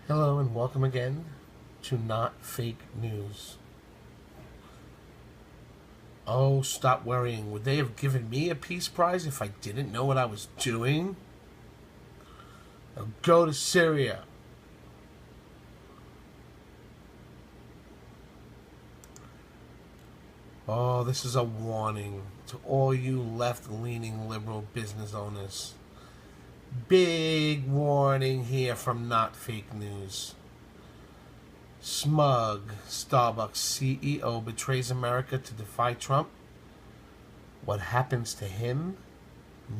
Hello and welcome again to Not Fake News. Oh, stop worrying. Would they have given me a peace prize if I didn't know what I was doing? Now go to Syria. Oh, this is a warning to all you left-leaning liberal business owners. Big warning here from Not Fake News. Smug, Starbucks CEO, betrays America to defy Trump. What happens to him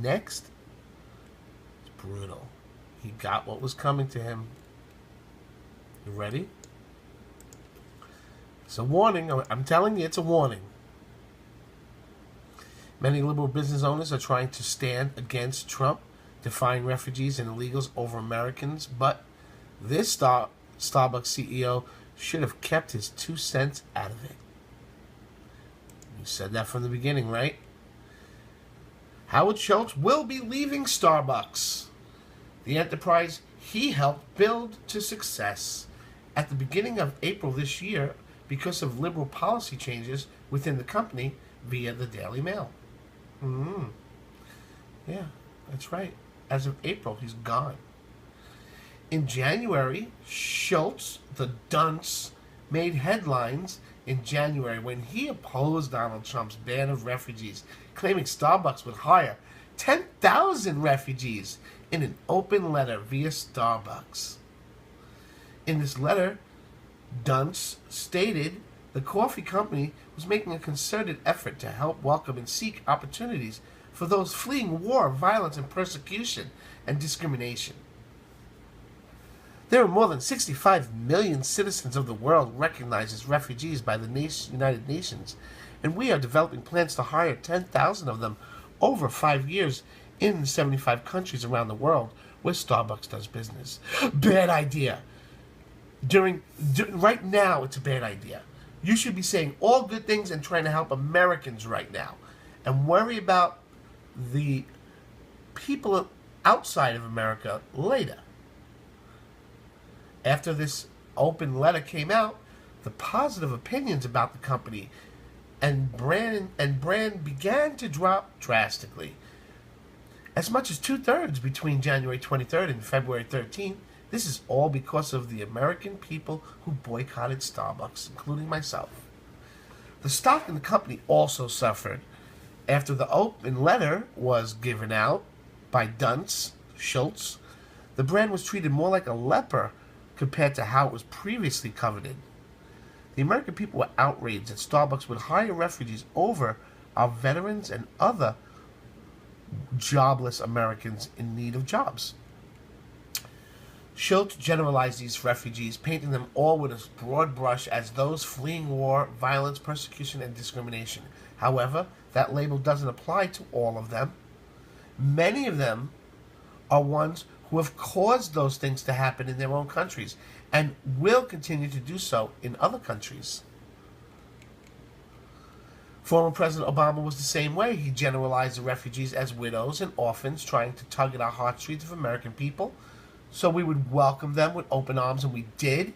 next? It's brutal. He got what was coming to him. You ready? It's a warning. I'm telling you, it's a warning. Many liberal business owners are trying to stand against Trump, defying refugees and illegals over Americans, but this Starbucks CEO should have kept his 2 cents out of it. You said that from the beginning, right? Howard Schultz will be leaving Starbucks, the enterprise he helped build to success, at the beginning of April this year because of liberal policy changes within the company via the Daily Mail. Yeah, that's right. As of April, he's gone. In January, Schultz, the dunce, made headlines in January when he opposed Donald Trump's ban of refugees, claiming Starbucks would hire 10,000 refugees in an open letter via Starbucks. In this letter, Dunce stated the coffee company was making a concerted effort to help welcome and seek opportunities for those fleeing war, violence, and persecution and discrimination. There are more than 65 million citizens of the world recognized as refugees by the United Nations, and we are developing plans to hire 10,000 of them over 5 years in 75 countries around the world where Starbucks does business. Bad idea. Right now, it's a bad idea. You should be saying all good things and trying to help Americans right now, and worry about the people outside of America later. After this open letter came out, the positive opinions about the company and brand began to drop drastically. As much as 2/3 between January 23rd and February 13th. This is all because of the American people who boycotted Starbucks, including myself. The stock in the company also suffered after the open letter was given out by Dunce, Schultz. The brand was treated more like a leper compared to how it was previously coveted. The American people were outraged that Starbucks would hire refugees over our veterans and other jobless Americans in need of jobs. Schultz generalized these refugees, painting them all with a broad brush as those fleeing war, violence, persecution, and discrimination. However, that label doesn't apply to all of them. Many of them are ones who have caused those things to happen in their own countries and will continue to do so in other countries. Former President Obama was the same way. He generalized the refugees as widows and orphans, trying to tug at our heartstrings of American people, so we would welcome them with open arms, and we did.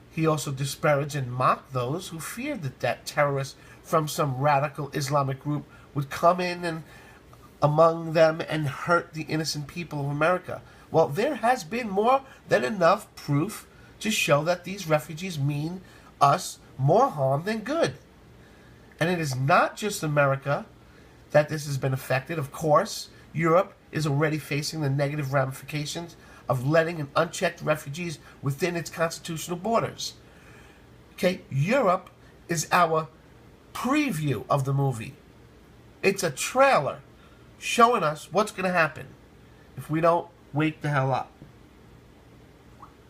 He also disparaged and mocked those who feared that terrorists from some radical Islamic group would come in and among them and hurt the innocent people of America. Well, there has been more than enough proof to show that these refugees mean us more harm than good. And it is not just America that this has been affected. Of course, Europe is already facing the negative ramifications of letting in unchecked refugees within its constitutional borders. Okay, Europe is our preview of the movie. It's a trailer showing us what's going to happen if we don't wake the hell up.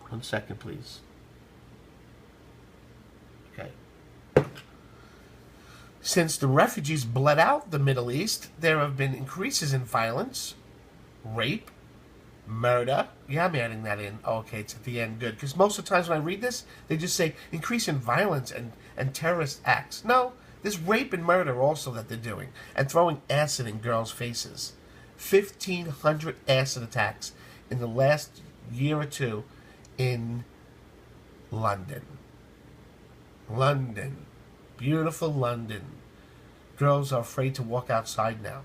1 second, please. Okay. Since the refugees bled out the Middle East, there have been increases in violence, rape, murder. Yeah, I'm adding that in. Oh, okay, it's at the end. Good. Because most of the times when I read this, they just say increase in violence and terrorist acts. No, there's rape and murder also that they're doing. And throwing acid in girls' faces. 1,500 acid attacks in the last year or two in London. London. Beautiful London. Girls are afraid to walk outside now.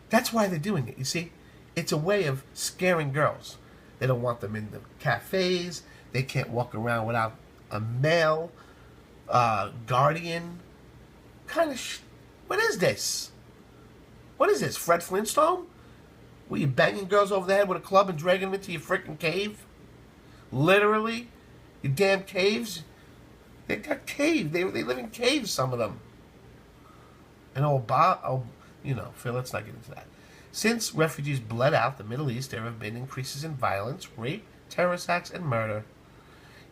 That's why they're doing it, you see? It's a way of scaring girls. They don't want them in the cafes. They can't walk around without a male guardian. What is this? What is this, Fred Flintstone? Were you banging girls over the head with a club and dragging them into your freaking cave? Literally? Your damn caves? They got caves. They live in caves, some of them. And Phil, let's not get into that. Since refugees bled out the Middle East, there have been increases in violence, rape, terrorist acts, and murder.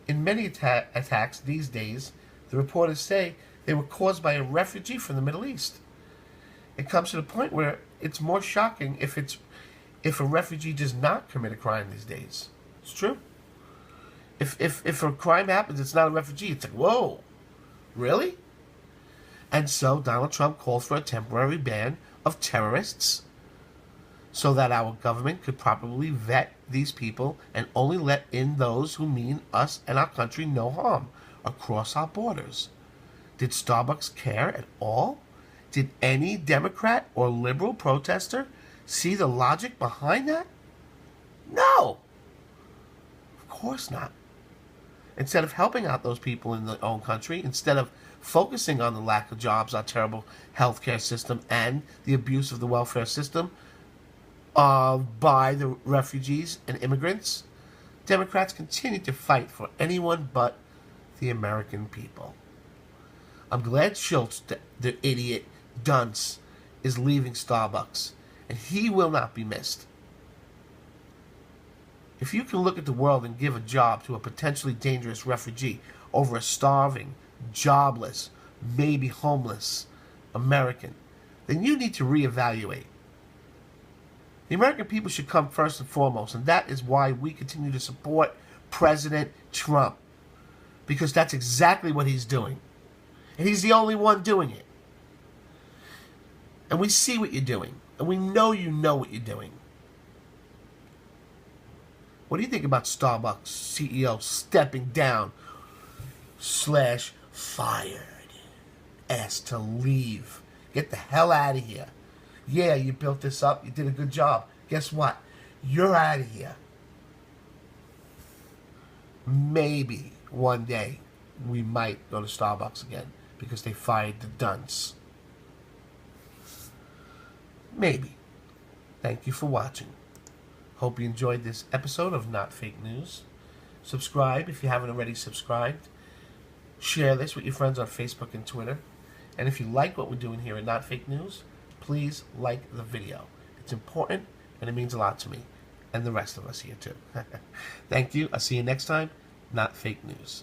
In many attacks these days, the reporters say they were caused by a refugee from the Middle East. It comes to the point where it's more shocking if a refugee does not commit a crime these days. It's true. If a crime happens, it's not a refugee. It's like, whoa, really? And so Donald Trump called for a temporary ban of terrorists so that our government could properly vet these people and only let in those who mean us and our country no harm across our borders. Did Starbucks care at all? Did any Democrat or liberal protester see the logic behind that? No! Of course not. Instead of helping out those people in their own country, instead of focusing on the lack of jobs, our terrible healthcare system, and the abuse of the welfare system by the refugees and immigrants, Democrats continue to fight for anyone but the American people. I'm glad Schultz, the idiot dunce, is leaving Starbucks, and he will not be missed. If you can look at the world and give a job to a potentially dangerous refugee over a starving, jobless, maybe homeless American, then you need to reevaluate. The American people should come first and foremost, and that is why we continue to support President Trump, because that's exactly what he's doing. And he's the only one doing it. And we see what you're doing, and we know you know what you're doing. What do you think about Starbucks CEO stepping down / fired? Asked to leave. Get the hell out of here. Yeah, you built this up. You did a good job. Guess what? You're out of here. Maybe one day we might go to Starbucks again because they fired the dunce. Maybe. Thank you for watching. Hope you enjoyed this episode of Not Fake News. Subscribe if you haven't already subscribed. Share this with your friends on Facebook and Twitter. And if you like what we're doing here at Not Fake News, please like the video. It's important and it means a lot to me. And the rest of us here too. Thank you. I'll see you next time. Not Fake News.